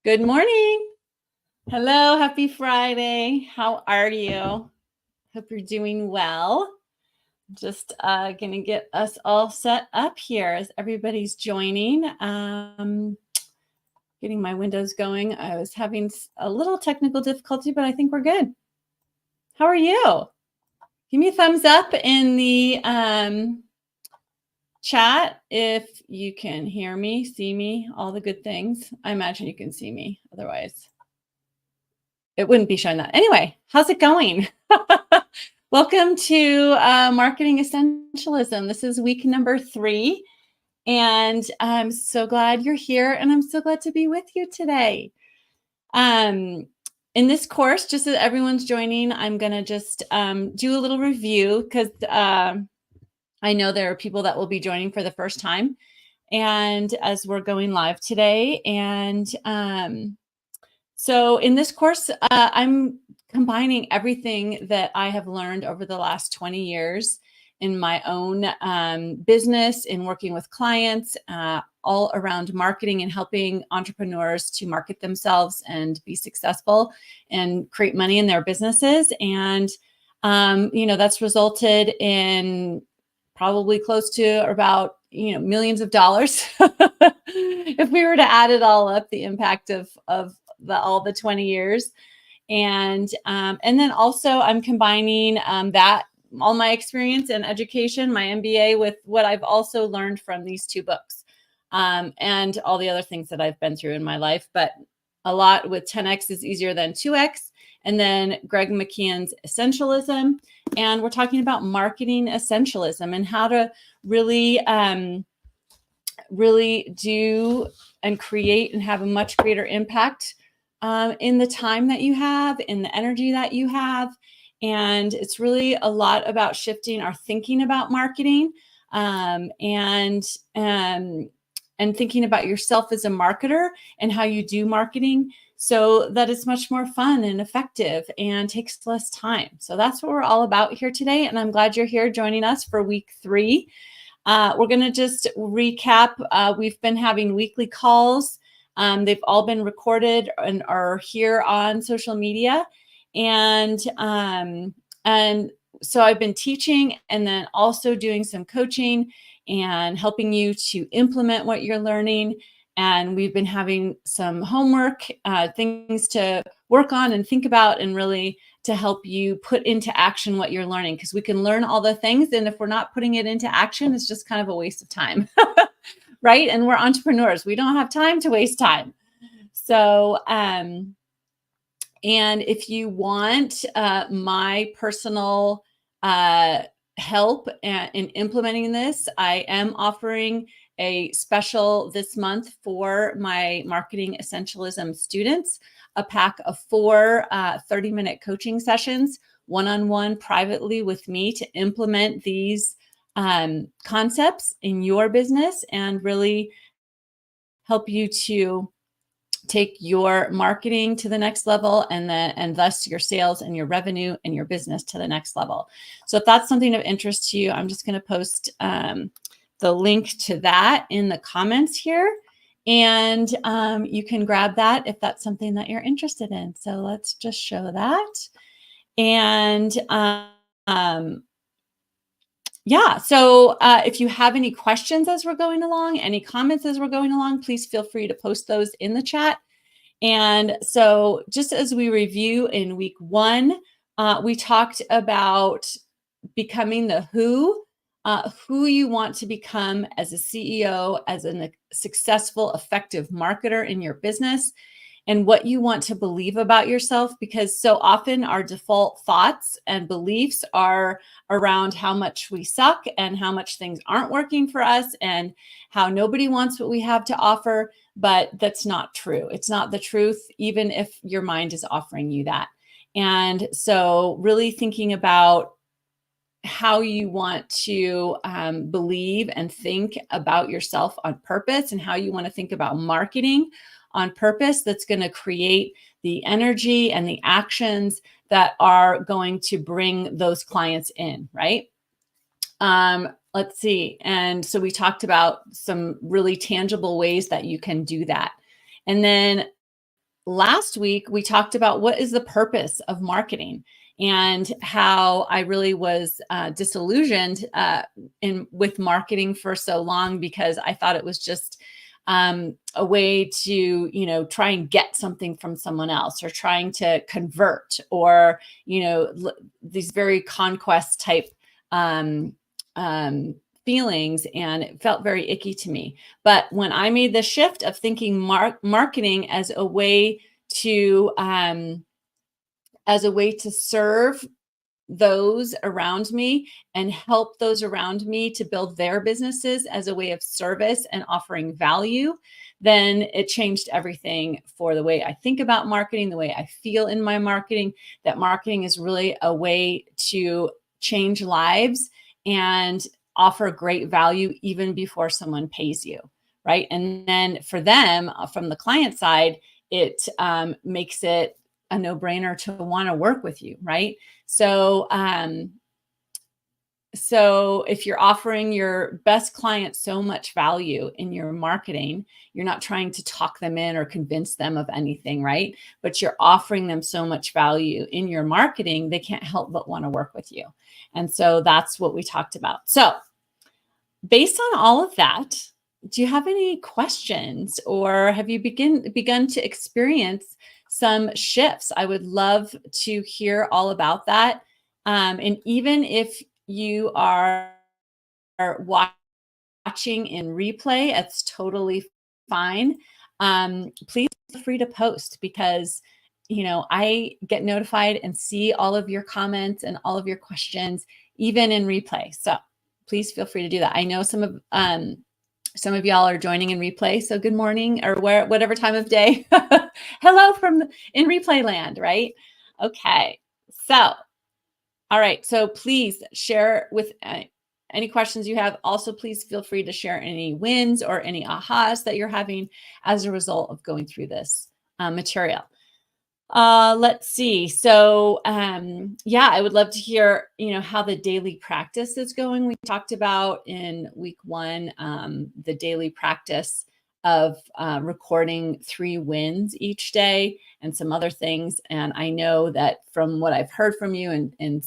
Good morning. Hello, happy Friday. How are you? Hope you're doing well. Just going to get us all set up here as everybody's joining. Getting my windows going. I was having a little technical difficulty, but I think we're good. How are you? Give me a thumbs up in the chat if you can hear me, see me, all the good things. I imagine you can see me. Otherwise, it wouldn't be showing that. Anyway, how's it going? Welcome to Marketing Essentialism. This is week number 3, and I'm so glad you're here, and I'm so glad to be with you today. In this course, just as everyone's joining, I'm going to just do a little review because I know there are people that will be joining for the first time, and as we're going live today, and so in this course, I'm combining everything that I have learned over the last 20 years in my own business, in working with clients, all around marketing and helping entrepreneurs to market themselves and be successful and create money in their businesses. And, that's resulted in probably close to about millions of dollars if we were to add it all up, the impact of all the 20 years. And then also I'm combining that all my experience and education, my MBA, with what I've also learned from these 2 books and all the other things that I've been through in my life. But a lot with 10X is easier than 2X. And then Greg McKeown's Essentialism. And we're talking about Marketing Essentialism and how to really do and create and have a much greater impact in the time that you have, in the energy that you have. And it's really a lot about shifting our thinking about marketing and thinking about yourself as a marketer and how you do marketing so that it's much more fun and effective and takes less time. So that's what we're all about here today. And I'm glad you're here joining us for week 3. We're going to just recap. We've been having weekly calls. They've all been recorded and are here on social media. And so I've been teaching and then also doing some coaching and helping you to implement what you're learning. And we've been having some homework, things to work on and think about, and really to help you put into action what you're learning, because we can learn all the things, and if we're not putting it into action, it's just kind of a waste of time, right? And we're entrepreneurs. We don't have time to waste time. So, and if you want my personal help in implementing this, I am offering a special this month for my Marketing Essentialism students, a pack of 4 30-minute coaching sessions, one-on-one privately with me, to implement these concepts in your business and really help you to take your marketing to the next level, and thus your sales and your revenue and your business to the next level. So if that's something of interest to you, I'm just going to post the link to that in the comments here, and you can grab that if that's something that you're interested in. So let's just show that. And yeah, so if you have any questions as we're going along, any comments as we're going along, please feel free to post those in the chat. And so just as we review in week 1, we talked about becoming the who you want to become as a CEO, as a successful, effective marketer in your business, and what you want to believe about yourself, because so often our default thoughts and beliefs are around how much we suck and how much things aren't working for us and how nobody wants what we have to offer. But that's not true. It's not the truth, even if your mind is offering you that. And so really thinking about how you want to believe and think about yourself on purpose, and how you want to think about marketing on purpose, that's going to create the energy and the actions that are going to bring those clients in, right? Let's see. And so we talked about some really tangible ways that you can do that. And then last week we talked about what is the purpose of marketing, and how I really was disillusioned with marketing for so long, because I thought it was just a way to, try and get something from someone else, or trying to convert, or, these very conquest type um, um, feelings, and it felt very icky to me. But when I made the shift of thinking marketing to as a way to serve those around me and help those around me to build their businesses as a way of service and offering value, then it changed everything for the way I think about marketing, the way I feel in my marketing, that marketing is really a way to change lives and offer great value even before someone pays you, right? And then for them, from the client side, it makes it a no-brainer to want to work with you, right? So, so if you're offering your best client so much value in your marketing, you're not trying to talk them in or convince them of anything, right? But you're offering them so much value in your marketing, they can't help but want to work with you. And so that's what we talked about. So based on all of that, do you have any questions, or have you begun to experience some shifts? I would love to hear all about that. And even if you are watching in replay, it's totally fine. Please feel free to post, because I get notified and see all of your comments and all of your questions, even in replay. So please feel free to do that. I know some of y'all are joining in replay, so good morning, or whatever time of day. Hello from in replay land, right? Okay, so all right, so please share with any questions you have. Also, please feel free to share any wins or any ahas that you're having as a result of going through this material. Let's see. So, yeah, I would love to hear, how the daily practice is going. We talked about in week 1, the daily practice of recording 3 wins each day and some other things. And I know that from what I've heard from you and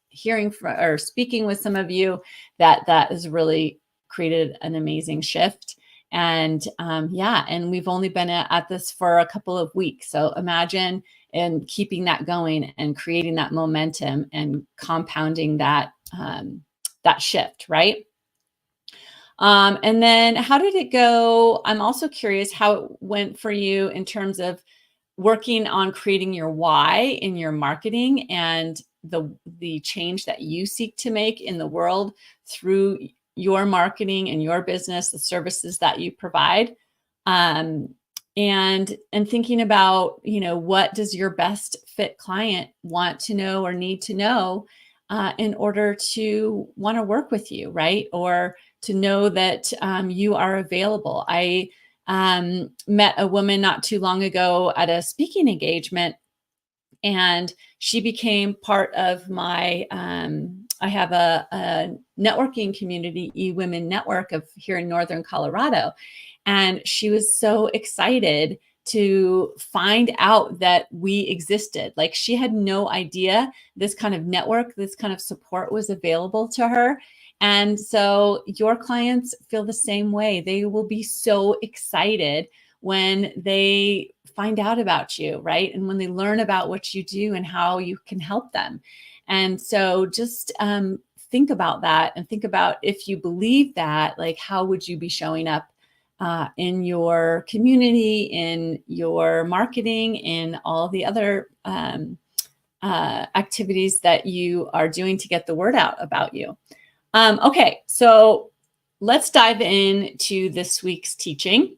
hearing from or speaking with some of you, that has really created an amazing shift. And yeah, and we've only been at this for a couple of weeks. So imagine and keeping that going and creating that momentum and compounding that that shift, right? And then how did it go? I'm also curious how it went for you in terms of working on creating your why in your marketing, and the change that you seek to make in the world through your marketing and your business, the services that you provide. And thinking about, what does your best fit client want to know or need to know in order to want to work with you, right? Or to know that you are available. I met a woman not too long ago at a speaking engagement, and she became part of my I have a networking community, eWomen Network of here in Northern Colorado. And she was so excited to find out that we existed. Like, she had no idea this kind of network, this kind of support was available to her. And so your clients feel the same way. They will be so excited when they find out about you, right? And when they learn about what you do and how you can help them. And so just think about that, and think about, if you believe that, like, how would you be showing up in your community, in your marketing, in all the other activities that you are doing to get the word out about you. Okay, so let's dive into this week's teaching.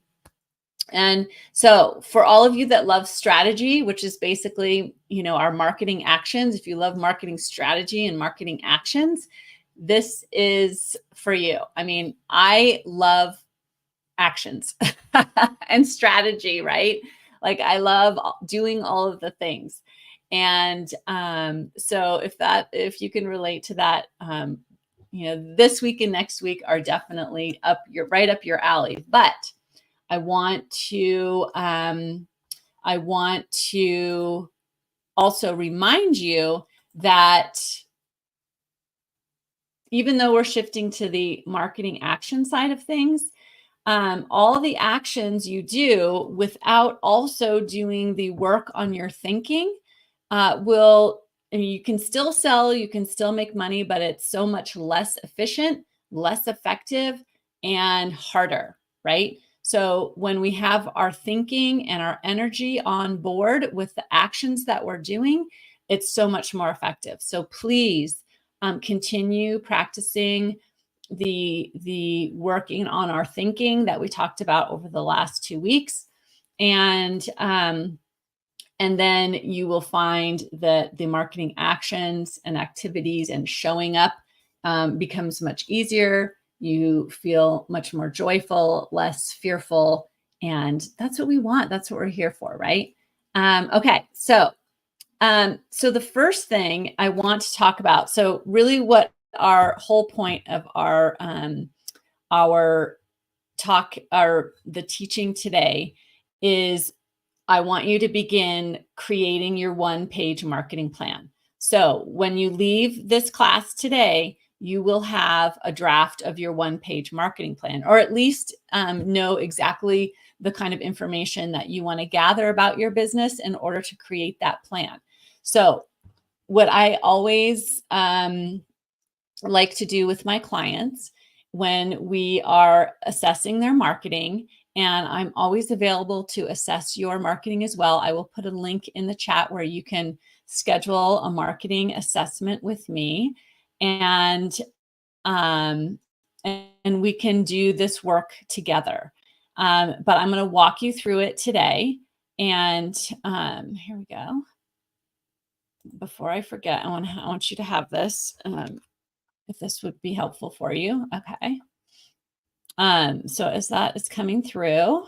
And so for all of you that love strategy, which is basically, our marketing actions, if you love marketing strategy and marketing actions, this is for you. I mean, I love actions and strategy, right? Like, I love doing all of the things. And so if you can relate to that, this week and next week are definitely right up your alley. But I want to I want to also remind you that even though we're shifting to the marketing action side of things, all the actions you do without also doing the work on your thinking will, I mean, you can still sell, you can still make money, but it's so much less efficient, less effective, and harder, right? So when we have our thinking and our energy on board with the actions that we're doing, it's so much more effective. So please continue practicing the working on our thinking that we talked about over the last 2 weeks. And then you will find that the marketing actions and activities and showing up becomes much easier. You feel much more joyful, less fearful. And that's what we want. That's what we're here for, right? Okay, so the first thing I want to talk about, so really what our whole point of our talk, or the teaching today, is I want you to begin creating your one-page marketing plan. So when you leave this class today, you will have a draft of your one-page marketing plan, or at least know exactly the kind of information that you want to gather about your business in order to create that plan. So what I always like to do with my clients when we are assessing their marketing, and I'm always available to assess your marketing as well. I will put a link in the chat where you can schedule a marketing assessment with me, and we can do this work together. But I'm going to walk you through it today. And here we go. Before I forget, I want you to have this. If this would be helpful for you. Okay. So as that is coming through,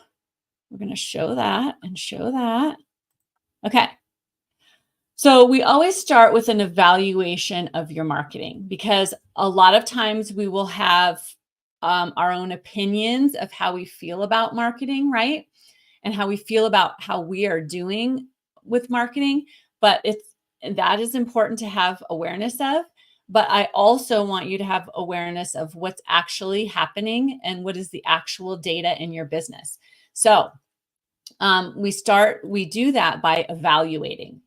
we're going to show that and show that. Okay. So we always start with an evaluation of your marketing, because a lot of times we will have our own opinions of how we feel about marketing, right? And how we feel about how we are doing with marketing. But that is important to have awareness of. But I also want you to have awareness of what's actually happening and what is the actual data in your business. So we do that by evaluating.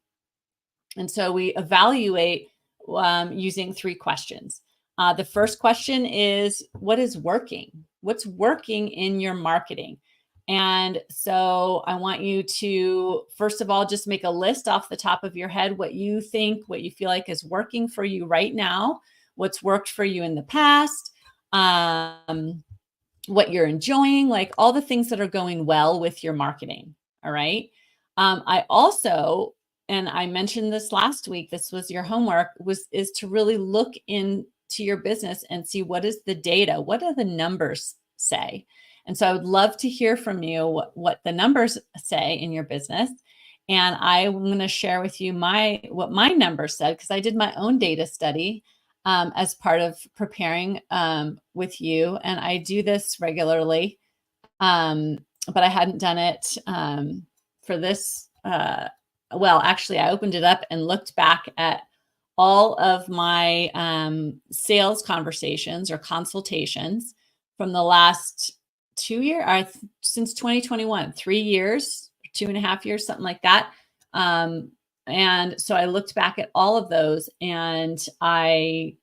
And so we evaluate using 3 questions. The first question is, what is working? What's working in your marketing? And so I want you to, first of all, just make a list off the top of your head, what you think, what you feel like is working for you right now, what's worked for you in the past, what you're enjoying, like all the things that are going well with your marketing. All right. I also, and I mentioned this last week, this was your homework, is to really look into your business and see, what is the data? What do the numbers say? And so I would love to hear from you what the numbers say in your business. And I'm going to share with you what my numbers said, because I did my own data study as part of preparing with you. And I do this regularly, but I hadn't done it for this. Well, actually, I opened it up and looked back at all of my sales conversations or consultations from the last 2 years, since 2021, 3 years, 2.5 years, something like that. And so I looked back at all of those, and I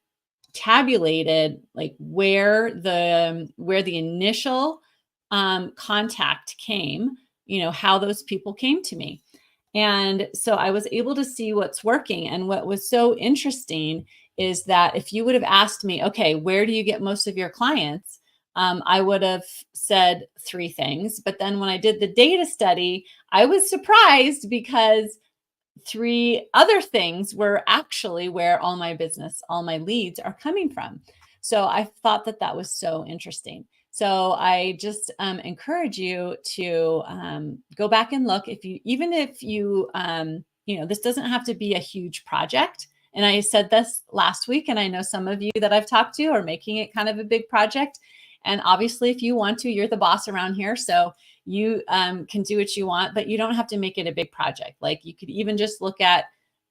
tabulated like where the initial contact came, how those people came to me. And so I was able to see what's working. And what was so interesting is that if you would have asked me, okay, where do you get most of your clients? I would have said 3 things. But then when I did the data study, I was surprised, because 3 other things were actually where all my leads are coming from. So I thought that was so interesting. So I just encourage you to go back and look. Even if you, this doesn't have to be a huge project. And I said this last week, and I know some of you that I've talked to are making it kind of a big project. And obviously, if you want to, you're the boss around here. So you can do what you want, but you don't have to make it a big project. Like you could even just look at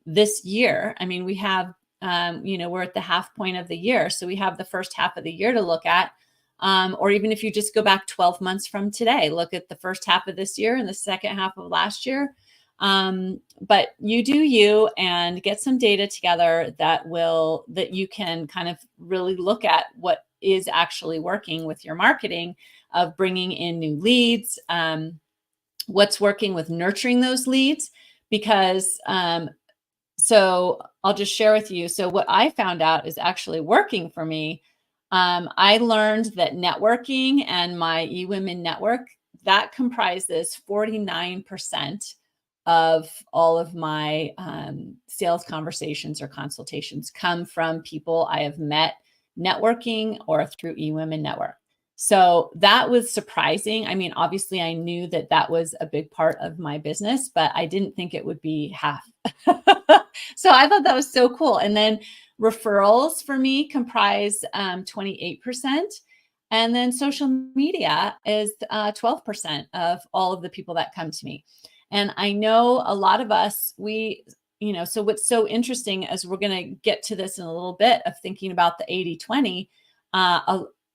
this year. I mean, we have, we're at the half point of the year. So we have the first half of the year to look at. Or even if you just go back 12 months from today, look at the first half of this year and the second half of last year. But you do you, and get some data together that you can kind of really look at what is actually working with your marketing of bringing in new leads, what's working with nurturing those leads, because so I'll just share with you. So what I found out is actually working for me. I learned that networking and my eWomen network, that comprises 49% of all of my sales conversations or consultations come from people I have met networking or through eWomen network. So that was surprising. I mean, obviously I knew that that was a big part of my business, but I didn't think it would be half. So I thought that was so cool. And then referrals for me comprise 28%. And then social media is 12% of all of the people that come to me. And I know a lot of us, so what's so interesting, as we're going to get to this in a little bit, of thinking about the 80-20,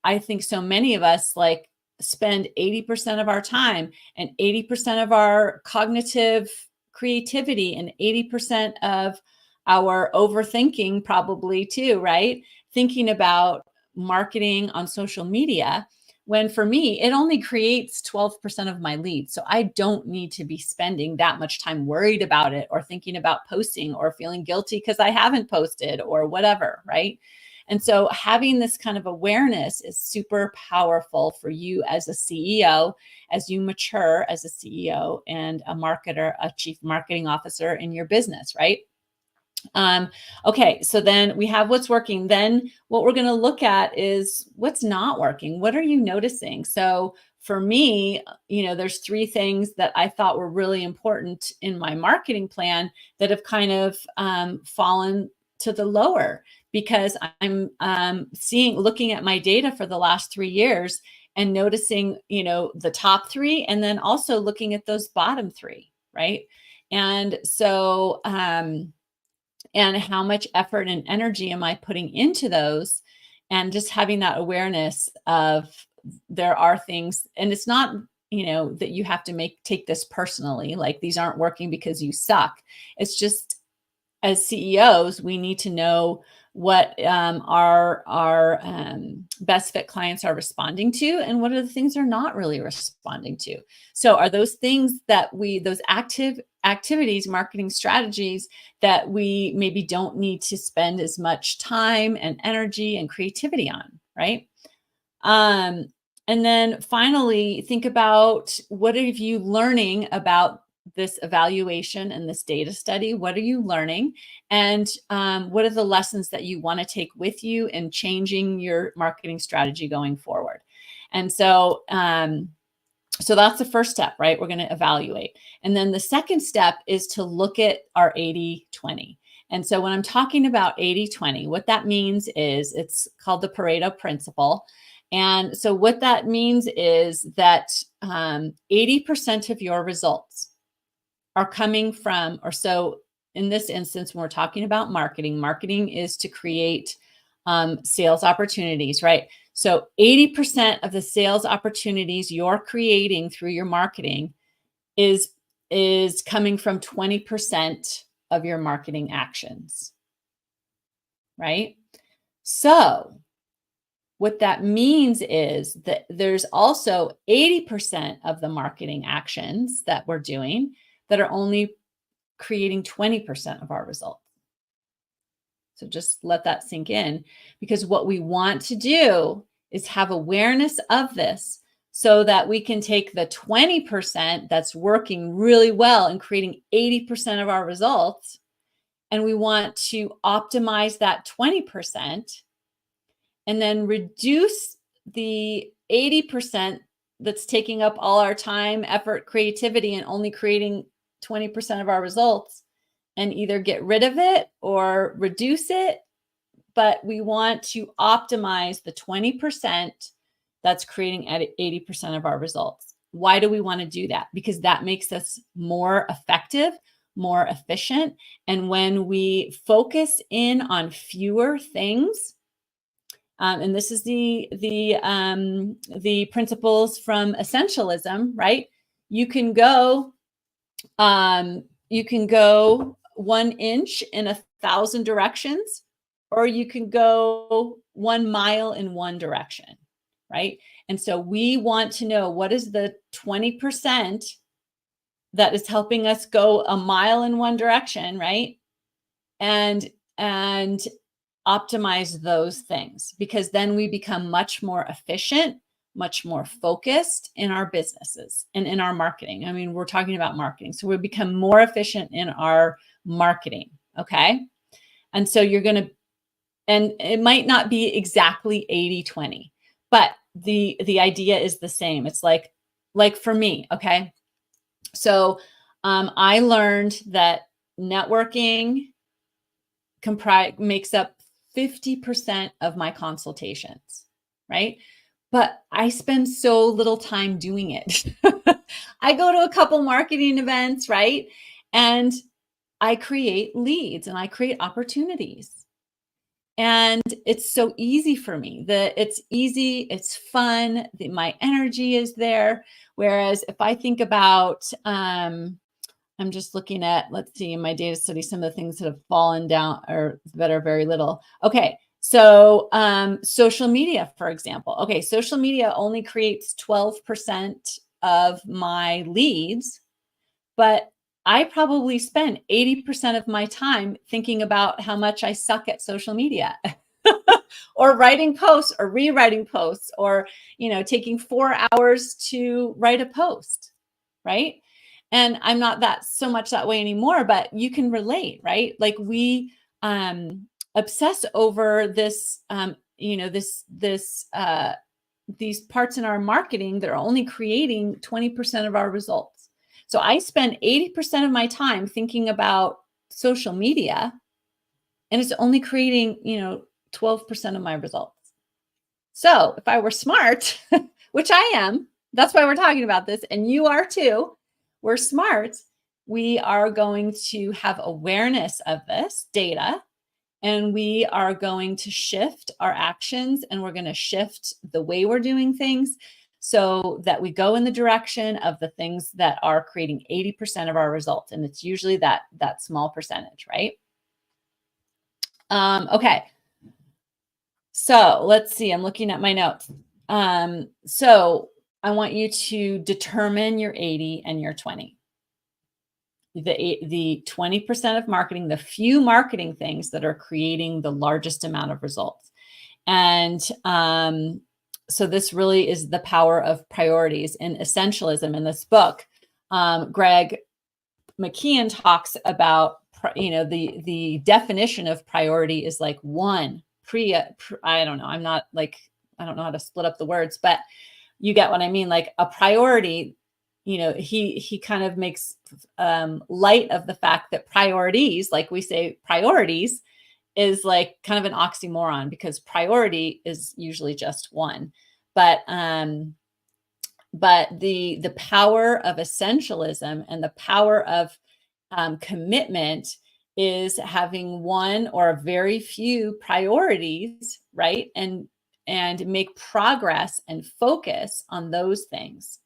I think so many of us like spend 80% of our time and 80% of our cognitive creativity and 80% of our overthinking, probably too, right? Thinking about marketing on social media, when for me, it only creates 12% of my leads. So I don't need to be spending that much time worried about it or thinking about posting or feeling guilty because I haven't posted or whatever, right? And so having this kind of awareness is super powerful for you as a CEO, as you mature as a CEO and a marketer, a chief marketing officer in your business, right? Okay, so then we have what's working. Then what we're going to look at is what's not working. What are you noticing? So for me, there's three things that I thought were really important in my marketing plan that have kind of fallen to the lower, because I'm looking at my data for the last 3 years and noticing, the top three, and then also looking at those bottom three, right? And so, and how much effort and energy am I putting into those, and just having that awareness of there are things, and it's not, that you have to take this personally, like these aren't working because you suck. It's just, as CEOs, we need to know what our best fit clients are responding to, and what are the things they're not really responding to. So are those things that those activities, marketing strategies that we maybe don't need to spend as much time and energy and creativity on, right? And then finally, think about, what are you learning about this evaluation and this data study? What are you learning? And what are the lessons that you want to take with you in changing your marketing strategy going forward? And so, so that's the first step, right? We're going to evaluate. And then the second step is to look at our 80-20. And so when I'm talking about 80-20, what that means is, it's called the Pareto principle. And so what that means is that 80% of your results are coming from, or so in this instance, when we're talking about marketing is to create sales opportunities, right? So 80% of the sales opportunities you're creating through your marketing is coming from 20% of your marketing actions, right? So what that means is that there's also 80% of the marketing actions that we're doing that are only creating 20% of our results. So just let that sink in, because what we want to do is have awareness of this so that we can take the 20% that's working really well and creating 80% of our results, and we want to optimize that 20% and then reduce the 80% that's taking up all our time, effort, creativity, and only creating 20% of our results, and either get rid of it or reduce it. But we want to optimize the 20% that's creating 80% of our results. Why do we want to do that? Because that makes us more effective, more efficient. And when we focus in on fewer things, and this is the principles from essentialism, right? You can go 1 inch in 1,000 directions, or you can go 1 mile in one direction, right? And so we want to know, what is the 20% that is helping us go a mile in one direction, right? And optimize those things, because then we become much more efficient, much more focused in our businesses and in our marketing. I mean, we're talking about marketing. So we become more efficient in our marketing. Okay. And so you're going to, and it might not be exactly 80-20, but the idea is the same. It's like for me. Okay. So I learned that networking makes up 50% of my consultations, right? But I spend so little time doing it. I go to a couple marketing events, right? And I create leads and I create opportunities. And it's so easy for me. It's easy, it's fun, my energy is there. Whereas if I think about, I'm just looking at, let's see, in my data study, some of the things that have fallen down or that are very little. Okay. So social media, for example. Okay. Social media only creates 12% of my leads, but I probably spend 80% of my time thinking about how much I suck at social media or writing posts or rewriting posts, or, taking 4 hours to write a post. Right. And I'm not so much that way anymore, but you can relate, right? Like we obsess over this, these parts in our marketing that are only creating 20% of our results. So I spend 80% of my time thinking about social media, and it's only creating, 12% of my results. So if I were smart, which I am, that's why we're talking about this, and you are too, we're smart, we are going to have awareness of this data, and we are going to shift our actions, and we're going to shift the way we're doing things so that we go in the direction of the things that are creating 80% of our results. And it's usually that small percentage, right? Okay. So let's see, I'm looking at my notes. So I want you to determine your 80 and your 20. The 20% of marketing, the few marketing things that are creating the largest amount of results. And so this really is the power of priorities. In Essentialism, in this book, Greg McKeown talks about, the definition of priority is like one, I don't know. I don't know how to split up the words, but you get what I mean. Like a priority, he kind of makes light of the fact that priorities, like we say priorities, is like kind of an oxymoron, because priority is usually just one. But the power of essentialism and the power of commitment is having one or a very few priorities, right? And make progress and focus on those things.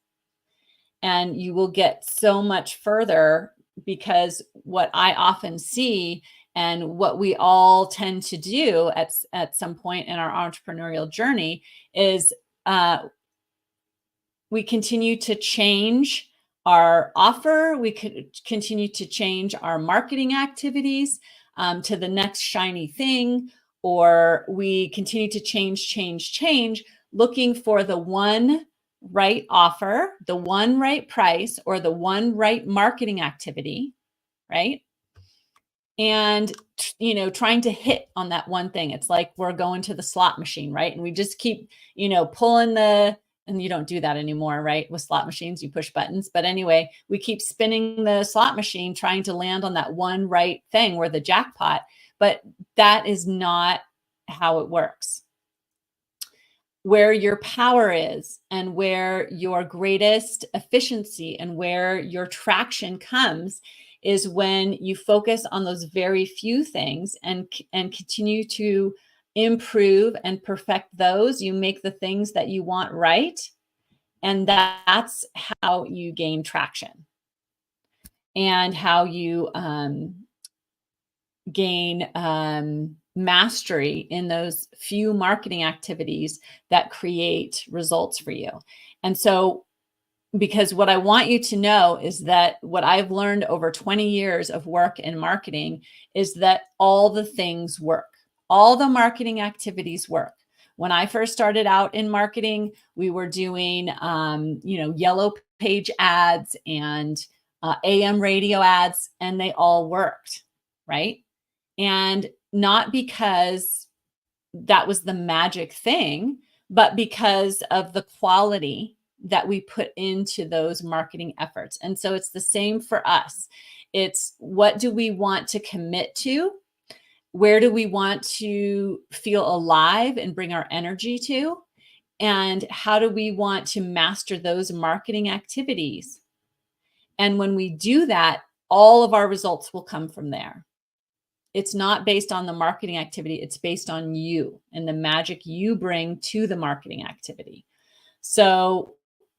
And you will get so much further, because what I often see, and what we all tend to do at some point in our entrepreneurial journey, is we continue to change our offer. We could continue to change our marketing activities to the next shiny thing, or we continue to change, looking for the one right offer, the one right price, or the one right marketing activity, right? And, trying to hit on that one thing. It's like we're going to the slot machine, right? And we just keep, pulling and you don't do that anymore, right? With slot machines, you push buttons. But anyway, we keep spinning the slot machine, trying to land on that one right thing, or the jackpot. But that is not how it works. where your power is and where your greatest efficiency and where your traction comes is when you focus on those very few things and continue to improve and perfect those. You make the things that you want right, and that's how you gain traction and how you gain mastery in those few marketing activities that create results for you. And so, because what I want you to know is that what I've learned over 20 years of work in marketing is that all the things work. All the marketing activities work. When I first started out in marketing, we were doing, yellow page ads and AM radio ads, and they all worked, right? And not because that was the magic thing, but because of the quality that we put into those marketing efforts. And so it's the same for us. It's what do we want to commit to? Where do we want to feel alive and bring our energy to? And how do we want to master those marketing activities? And when we do that, all of our results will come from there. It's not based on the marketing activity. It's based on you and the magic you bring to the marketing activity. So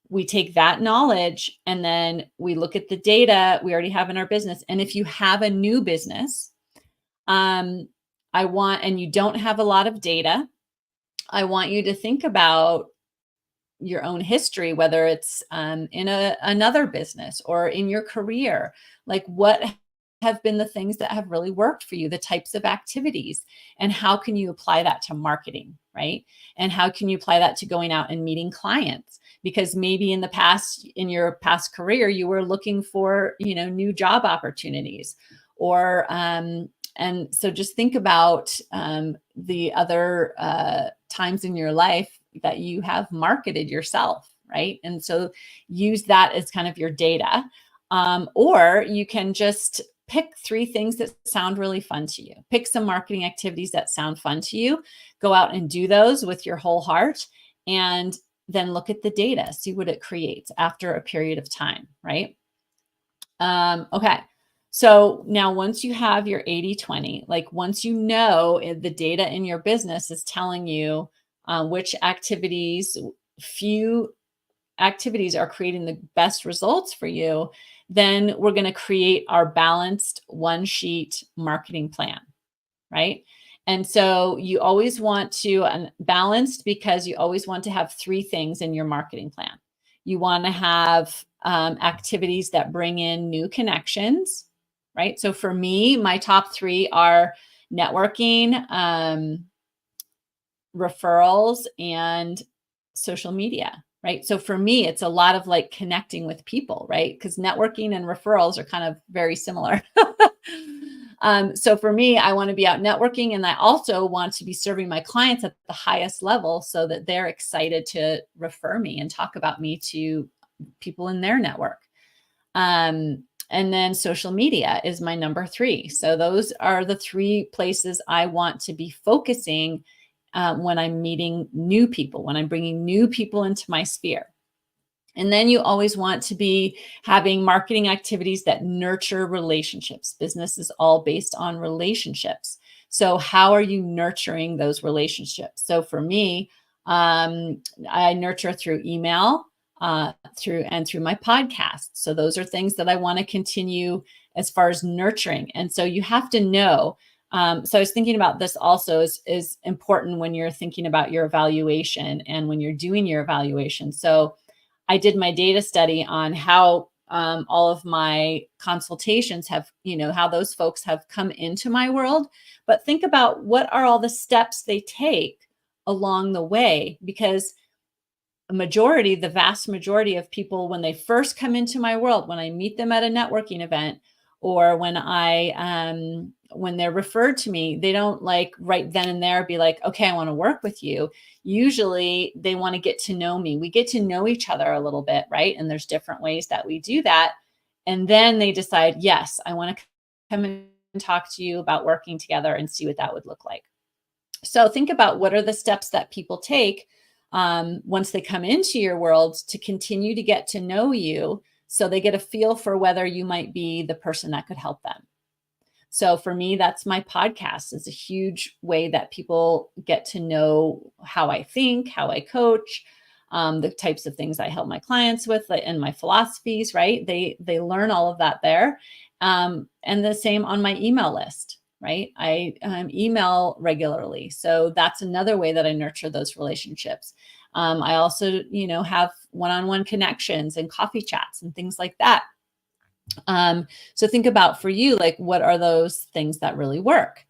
we take that knowledge and then we look at the data we already have in our business. And if you have a new business, and you don't have a lot of data, I want you to think about your own history, whether it's in another business or in your career. Like, what have been the things that have really worked for you, the types of activities, and how can you apply that to marketing, right? And how can you apply that to going out and meeting clients? Because maybe in your past career, you were looking for, new job opportunities, or and so just think about the other times in your life that you have marketed yourself, right? And so use that as kind of your data. Or you can just pick 3 things that sound really fun to you. Pick some marketing activities that sound fun to you. Go out and do those with your whole heart, and then look at the data, see what it creates after a period of time, right? Okay. So now once you have your 80/20, like once you know the data in your business is telling you which few activities are creating the best results for you, then we're going to create our balanced one sheet marketing plan, right? And so you always want to, and balanced because you always want to have 3 things in your marketing plan. You want to have activities that bring in new connections, right? So for me, my top 3 are networking, referrals, and social media, right? So for me, it's a lot of like connecting with people, right? Because networking and referrals are kind of very similar. So for me, I want to be out networking, and I also want to be serving my clients at the highest level so that they're excited to refer me and talk about me to people in their network. And then social media is my number 3. So those are the 3 places I want to be focusing when I'm meeting new people, when I'm bringing new people into my sphere. And then you always want to be having marketing activities that nurture relationships. Business is all based on relationships. So how are you nurturing those relationships? So for me, I nurture through email, through my podcast. So those are things that I want to continue as far as nurturing. And so you have to know. So I was thinking about this also is important when you're thinking about your evaluation and when you're doing your evaluation. So I did my data study on how all of my consultations have, how those folks have come into my world. But think about what are all the steps they take along the way, because the vast majority of people, when they first come into my world, when I meet them at a networking event, or when when they're referred to me, they don't like right then and there be like, okay, I want to work with you. Usually they want to get to know me. We get to know each other a little bit, right? And there's different ways that we do that. And then they decide, yes, I want to come and talk to you about working together and see what that would look like. So think about what are the steps that people take once they come into your world to continue to get to know you, so they get a feel for whether you might be the person that could help them. So for me, that's my podcast. It's a huge way that people get to know how I think, how I coach, the types of things I help my clients with, and my philosophies, right? They learn all of that there. And the same on my email list, right? I email regularly. So that's another way that I nurture those relationships. I also, have one-on-one connections and coffee chats and things like that. So think about, for you, like, what are those things that really work?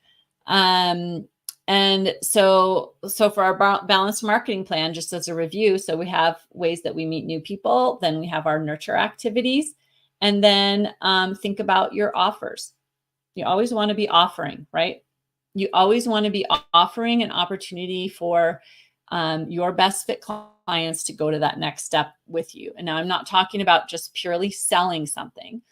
And so for our balanced marketing plan, just as a review, so we have ways that we meet new people, then we have our nurture activities, and then think about your offers. You always want to be offering, right? You always want to be offering an opportunity for your best fit clients to go to that next step with you. And now I'm not talking about just purely selling something.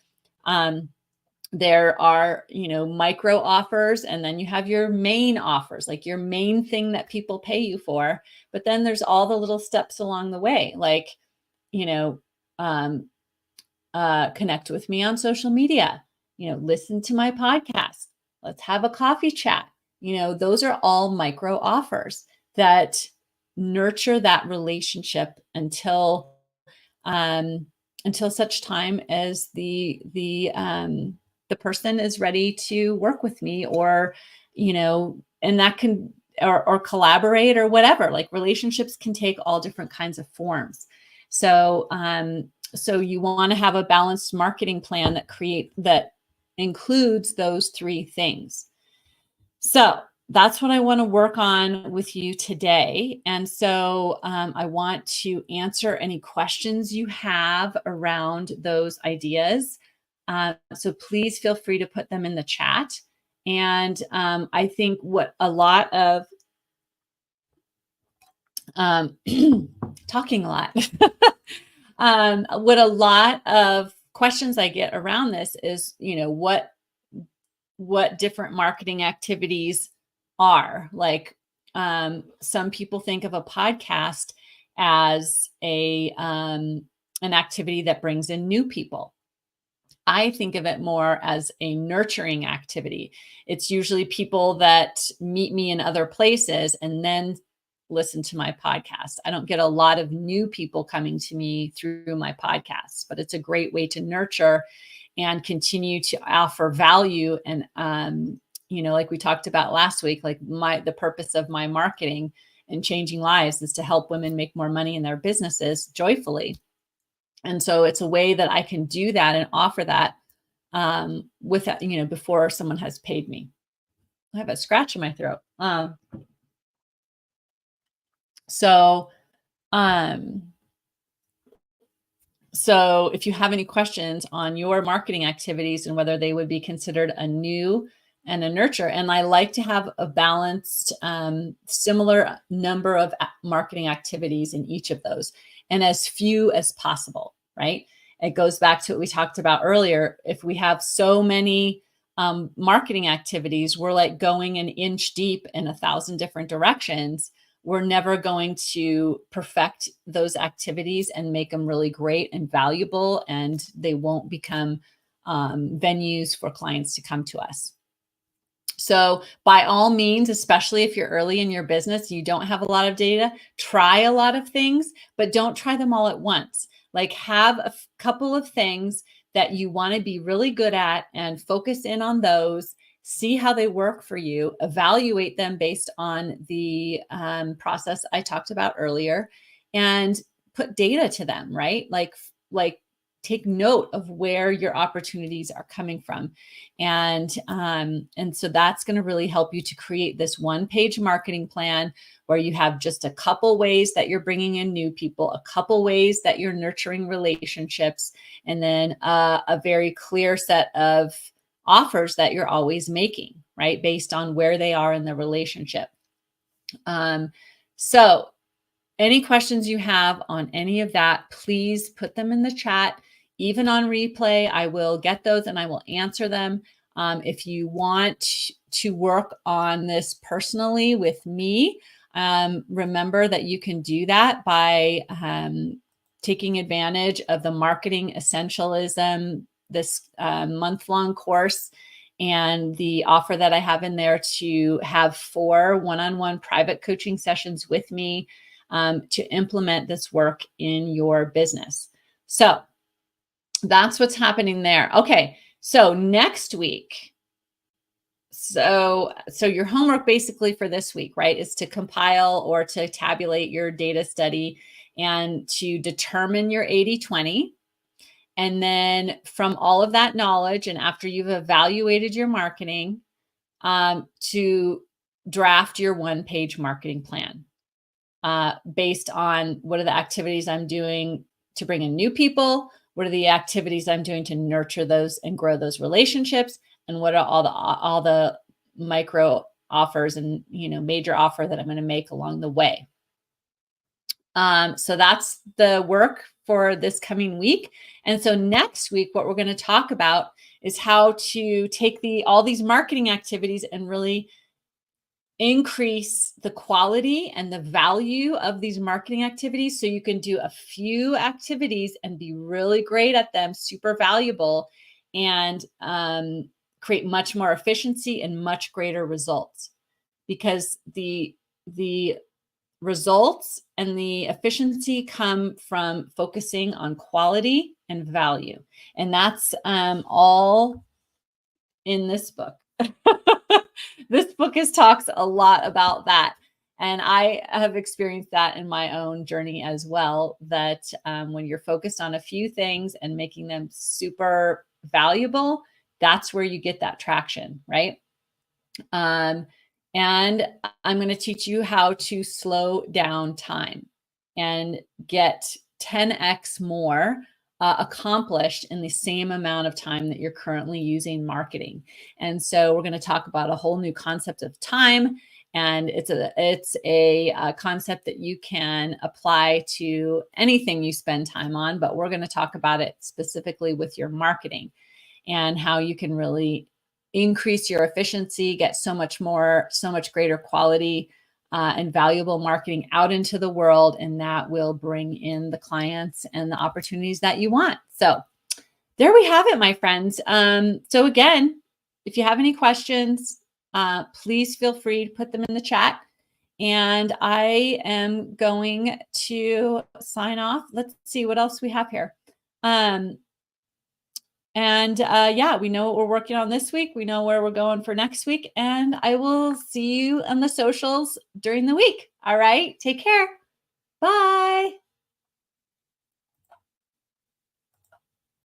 There are, micro offers, and then you have your main offers, like your main thing that people pay you for. But then there's all the little steps along the way, like, connect with me on social media, listen to my podcast, let's have a coffee chat. Those are all micro offers that nurture that relationship until such time as the person is ready to work with me, or, and that can, or collaborate or whatever. Like, relationships can take all different kinds of forms. So you want to have a balanced marketing plan that includes those three things. So that's what I want to work on with you today. And so I want to answer any questions you have around those ideas. So please feel free to put them in the chat. And I think what a lot of talking a lot, what a lot of questions I get around this is, what different marketing activities are. Like, some people think of a podcast as an activity that brings in new people. I think of it more as a nurturing activity. It's usually people that meet me in other places and then listen to my podcast. I don't get a lot of new people coming to me through my podcast, but it's a great way to nurture and continue to offer value. And, like we talked about last week, like the purpose of my marketing and changing lives is to help women make more money in their businesses joyfully. And so it's a way that I can do that and offer that without, before someone has paid me. I have a scratch in my throat. So if you have any questions on your marketing activities and whether they would be considered a new and a nurture, and I like to have a balanced, similar number of marketing activities in each of those, and as few as possible, right? It goes back to what we talked about earlier. If we have so many marketing activities, we're like going an inch deep in 1,000 different directions. We're never going to perfect those activities and make them really great and valuable, and they won't become venues for clients to come to us. So by all means, especially if you're early in your business, you don't have a lot of data, try a lot of things, but don't try them all at once. Like, have a couple of things that you want to be really good at and focus in on those. See how they work for you, evaluate them based on the process I talked about earlier, and put data to them, right? Like take note of where your opportunities are coming from. And so that's going to really help you to create this one-page marketing plan where you have just a couple ways that you're bringing in new people, a couple ways that you're nurturing relationships, and then a very clear set of offers that you're always making, right? Based on where they are in the relationship. So any questions you have on any of that, please put them in the chat. Even on replay, I will get those and I will answer them. If you want to work on this personally with me, Remember that you can do that by taking advantage of the Marketing Essentialism, this month-long course, and the offer that I have in there to have 4 one-on-one private coaching sessions with me to implement this work in your business. So that's what's happening there. Okay, so next week, so your homework basically for this week, right, is to compile or to tabulate your data study and to determine your 80/20. And then from all of that knowledge, and after you've evaluated your marketing, to draft your one-page marketing plan based on what are the activities I'm doing to bring in new people, what are the activities I'm doing to nurture those and grow those relationships, and what are all the micro offers and major offer that I'm going to make along the way. So that's the work for this coming week. And so next week, what we're going to talk about is how to take all these marketing activities and really increase the quality and the value of these marketing activities, so you can do a few activities and be really great at them, super valuable, and create much more efficiency and much greater results. Because the results and the efficiency come from focusing on quality and value. And that's all in this book. This book talks a lot about that. And I have experienced that in my own journey as well, that when you're focused on a few things and making them super valuable, that's where you get that traction, right? And I'm going to teach you how to slow down time and get 10x more accomplished in the same amount of time that you're currently using marketing. And so we're going to talk about a whole new concept of time. And it's a concept that you can apply to anything you spend time on, but we're going to talk about it specifically with your marketing and how you can really increase your efficiency, get so much greater quality and valuable marketing out into the world. And that will bring in the clients and the opportunities that you want. So there we have it, my friends. So again, if you have any questions, please feel free to put them in the chat. And I am going to sign off. Let's see what else we have here. Yeah, we know what we're working on this week. We know where we're going for next week. And I will see you on the socials during the week. All right. Take care. Bye.